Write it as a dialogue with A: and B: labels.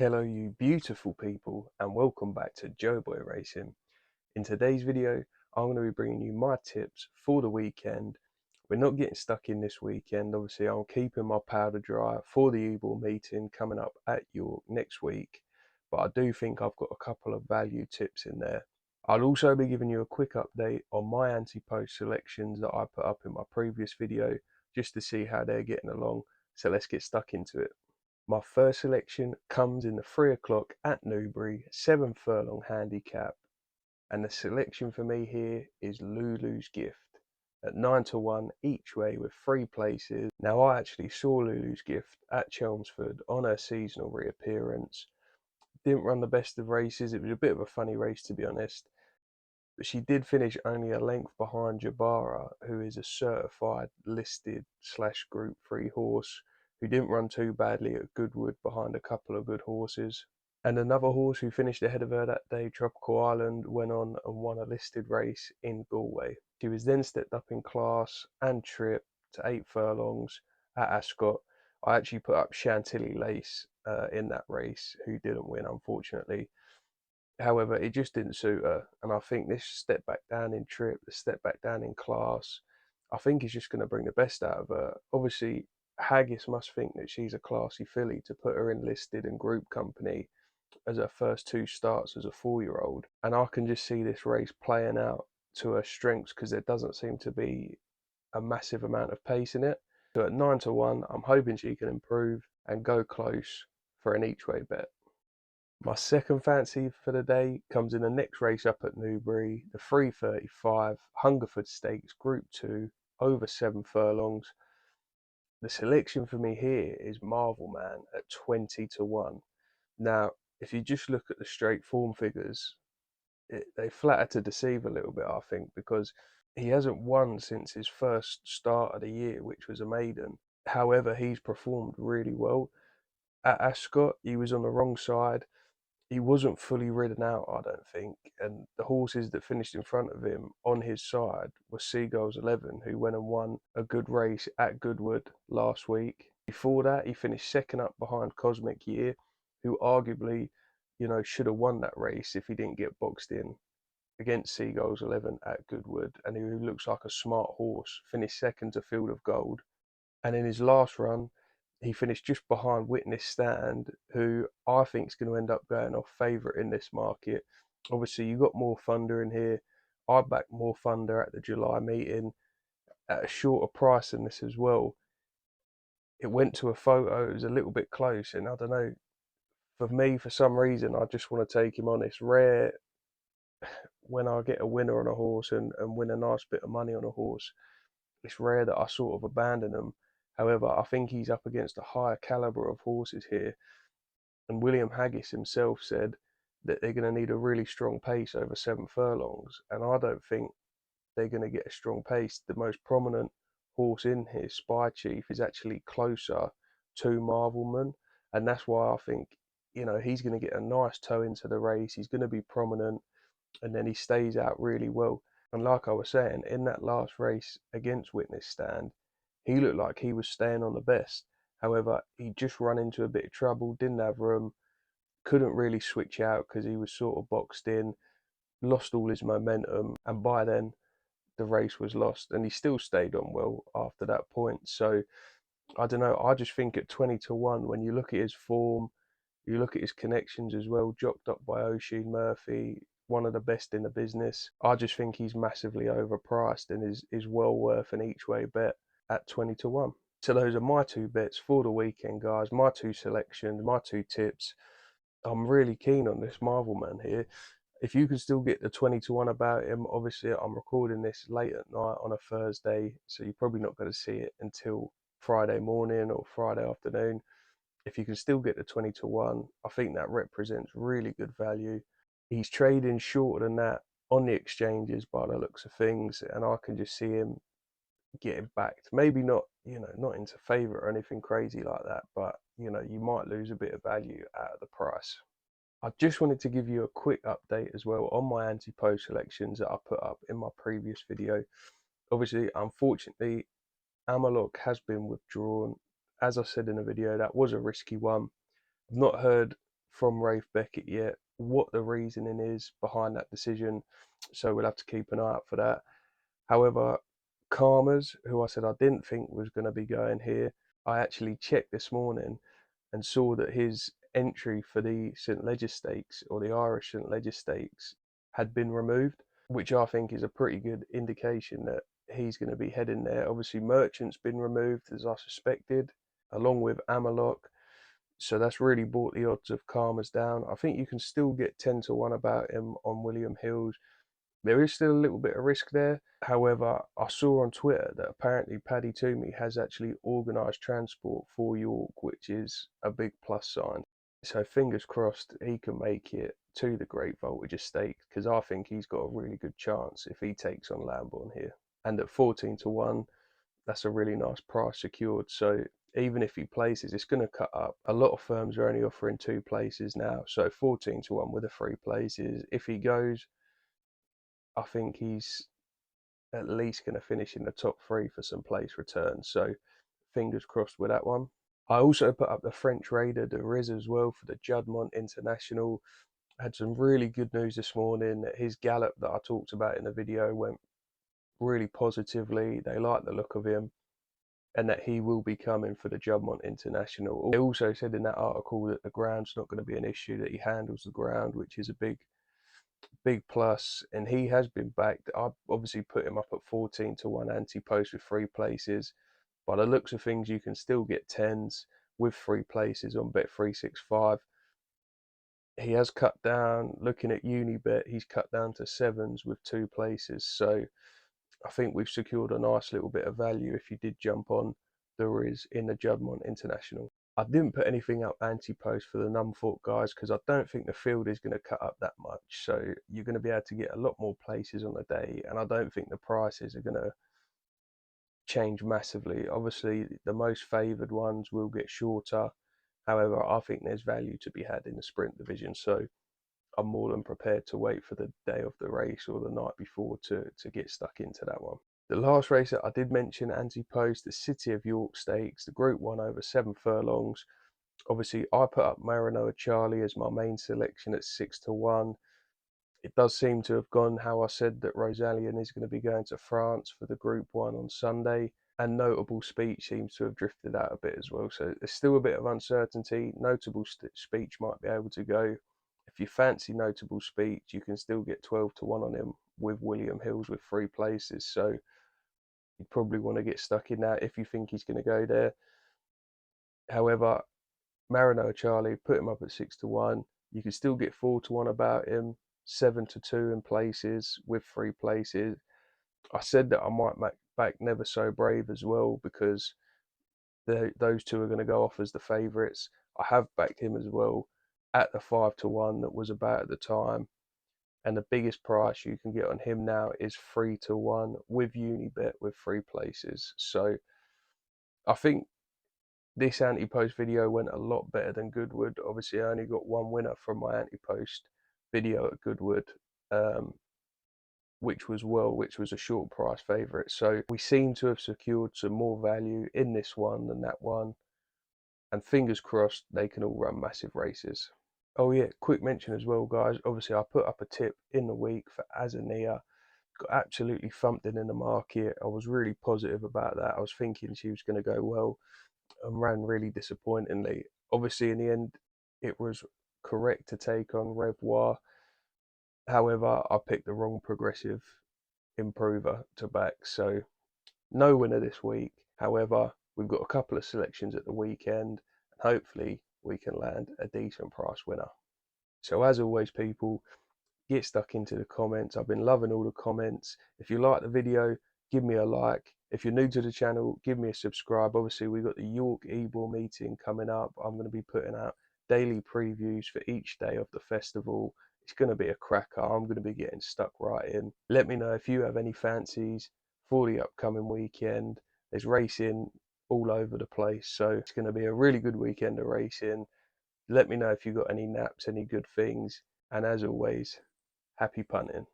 A: Hello you beautiful people and welcome back to Joeboy Racing. In today's video I'm going to be bringing you my tips for the weekend. We're not getting stuck in this weekend, obviously I'm keeping my powder dry for the Ebor meeting coming up at York next week, but I do think I've got a couple of value tips in there. I'll also be giving you a quick update on my Ante-Post selections that I put up in my previous video just to see how they're getting along, so let's get stuck into it. My first selection comes in the 3 o'clock at Newbury, 7 furlong handicap, and the selection for me here is Lulu's Gift at 9 to 1 each way with 3 places. Now I actually saw Lulu's Gift at Chelmsford on her seasonal reappearance. Didn't run the best of races, it was a bit of a funny race to be honest, but she did finish only a length behind Jabara, who is a certified listed / Group 3 horse who didn't run too badly at Goodwood behind a couple of good horses. And another horse who finished ahead of her that day, Tropical Island, went on and won a listed race in Galway. She was then stepped up in class and trip to 8 furlongs at Ascot. I actually put up Chantilly Lace in that race, who didn't win unfortunately. However, it just didn't suit her, and I think this step back down in trip, the step back down in class, I think is just going to bring the best out of her. Obviously, Haggis must think that she's a classy filly to put her in listed and group company as her first 2 starts as a 4-year-old, and I can just see this race playing out to her strengths because there doesn't seem to be a massive amount of pace in it. So at 9 to 1, I'm hoping she can improve and go close for an each way bet. My second fancy for the day comes in the next race up at Newbury, the 3:35 Hungerford Stakes Group 2 over 7 furlongs. The selection for me here is Marvelman at 20 to 1. Now, if you just look at the straight form figures, they flatter to deceive a little bit, I think, because he hasn't won since his first start of the year, which was a maiden. However, he's performed really well. At Ascot, he was on the wrong side. He wasn't fully ridden out, I don't think, and the horses that finished in front of him on his side were Seagull's 11, who went and won a good race at Goodwood last week. Before that, he finished second up behind Cosmic Year, who arguably, should have won that race if he didn't get boxed in against Seagull's 11 at Goodwood, and who looks like a smart horse, finished second to Field of Gold. And in his last run, he finished just behind Witness Stand, who I think is going to end up going off favourite in this market. Obviously, you got More Thunder in here. I backed More Thunder at the July meeting at a shorter price than this as well. It went to a photo, it was a little bit close, and I don't know, for me, for some reason, I just want to take him on. It's rare when I get a winner on a horse and win a nice bit of money on a horse. It's rare that I sort of abandon them. However, I think he's up against a higher calibre of horses here. And William Haggis himself said that they're going to need a really strong pace over 7 furlongs. And I don't think they're going to get a strong pace. The most prominent horse in here, Spy Chief, is actually closer to Marvelman. And that's why I think, he's going to get a nice toe into the race. He's going to be prominent. And then he stays out really well. And like I was saying, in that last race against Witness Stand, he looked like he was staying on the best. However, he just run into a bit of trouble, didn't have room, couldn't really switch out because he was sort of boxed in, lost all his momentum, and by then the race was lost. And he still stayed on well after that point. So I don't know. I just think at 20 to 1, when you look at his form, you look at his connections as well, jocked up by Oisin Murphy, one of the best in the business. I just think he's massively overpriced and is well worth an each way bet at 20 to 1. So those are my 2 bets for the weekend, guys. My 2 selections, my 2 tips. I'm really keen on this Marvelman here. If you can still get the 20 to 1 about him, obviously I'm recording this late at night on a Thursday, so you're probably not going to see it until Friday morning or Friday afternoon. If you can still get the 20 to 1, I think that represents really good value. He's trading shorter than that on the exchanges by the looks of things, and I can just see him getting backed. Maybe not, not into favourite or anything crazy like that, but you might lose a bit of value out of the price. I just wanted to give you a quick update as well on my Ante-Post selections that I put up in my previous video. Obviously, unfortunately, Amalok has been withdrawn. As I said in the video, that was a risky one. I've not heard from Rafe Beckett yet what the reasoning is behind that decision, so we'll have to keep an eye out for that. However, Karma's, who I said I didn't think was going to be going here, I actually checked this morning and saw that his entry for the St Leger Stakes, or the Irish St Leger Stakes, had been removed, which I think is a pretty good indication that he's going to be heading there. Obviously, Merchant's been removed, as I suspected, along with Amalok. So that's really brought the odds of Karma's down. I think you can still get 10 to 1 about him on William Hill's. There is still a little bit of risk there. However, I saw on Twitter that apparently Paddy Toomey has actually organised transport for York, which is a big plus sign. So fingers crossed he can make it to the Great Voltage Estate, because I think he's got a really good chance if he takes on Lambourne here. And at 14 to 1, that's a really nice price secured. So even if he places, it's going to cut up. A lot of firms are only offering 2 places now. So 14 to 1 with the 3 places. If he goes, I think he's at least going to finish in the top 3 for some place returns. So fingers crossed with that one. I also put up the French Raider de Riz as well for the Juddmonte International. I had some really good news this morning. His gallop that I talked about in the video went really positively. They like the look of him, and that he will be coming for the Juddmonte International. They also said in that article that the ground's not going to be an issue, that he handles the ground, which is a big plus, and he has been backed. I obviously put him up at 14 to 1 Ante-Post with 3 places. By the looks of things, you can still get 10s with 3 places on Bet365. He has cut down, looking at Unibet, he's cut down to 7s with 2 places. So I think we've secured a nice little bit of value if you did jump on the Riz in the Juddmonte International. I didn't put anything up Ante-Post for the Numthorpe guys because I don't think the field is going to cut up that much. So you're going to be able to get a lot more places on the day, and I don't think the prices are going to change massively. Obviously, the most favoured ones will get shorter. However, I think there's value to be had in the sprint division. So I'm more than prepared to wait for the day of the race or the night before to get stuck into that one. The last race that I did mention, Ante-Post, the City of York Stakes, the Group 1 over 7 furlongs. Obviously, I put up Maranoa Charlie as my main selection at 6 to 1. It does seem to have gone how I said, that Rosalien is going to be going to France for the Group 1 on Sunday. And Notable Speech seems to have drifted out a bit as well. So there's still a bit of uncertainty. Notable Speech might be able to go. If you fancy Notable Speech, you can still get 12 to 1 on him with William Hills with 3 places. So you'd probably want to get stuck in that if you think he's going to go there. However, Maranoa Charlie, put him up at 6 to 1. You can still get 4 to 1 about him, 7 to 2 in places with 3 places. I said that I might back Never So Brave as well, because those 2 are going to go off as the favourites. I have backed him as well at the 5 to 1 that was about at the time. And the biggest price you can get on him now is 3 to 1 with Unibet with 3 places. So I think this Ante-Post video went a lot better than Goodwood. Obviously, I only got 1 winner from my Ante-Post video at Goodwood, which was a short price favourite. So we seem to have secured some more value in this one than that one. And fingers crossed they can all run massive races. Oh yeah, quick mention as well, guys. Obviously, I put up a tip in the week for Azania. Got absolutely thumped in the market. I was really positive about that. I was thinking she was going to go well, and ran really disappointingly. Obviously, in the end, it was correct to take on Revoir. However, I picked the wrong progressive improver to back. So no winner this week. However, we've got a couple of selections at the weekend, and hopefully we can land a decent price winner. So as always, people, get stuck into the comments. I've been loving all the comments. If you like the video, give me a like. If you're new to the channel, give me a subscribe. Obviously, we've got the York Ebor Meeting coming up. I'm going to be putting out daily previews for each day of the festival. It's going to be a cracker. I'm going to be getting stuck right in. Let me know if you have any fancies for the upcoming weekend. There's racing all over the place, so it's going to be a really good weekend of racing. Let me know if you've got any naps, any good things, and as always, happy punting.